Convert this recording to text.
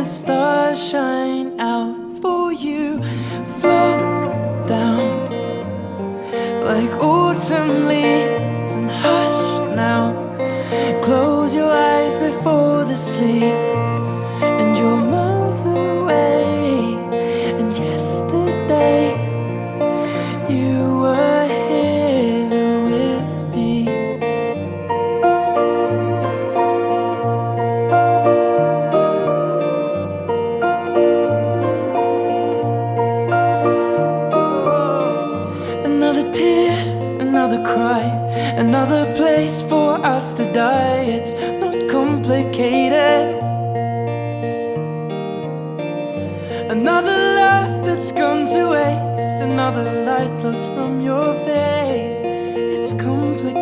stars shine out for you. Float down like autumn leaves and hush now. Close your eyes before the sleep, and you're miles away. And yesterday you were here with me. Another tear, another cry, another place for us to die. It's not complicated. Another love that's gone to waste, another light lost from your face. It's complicated.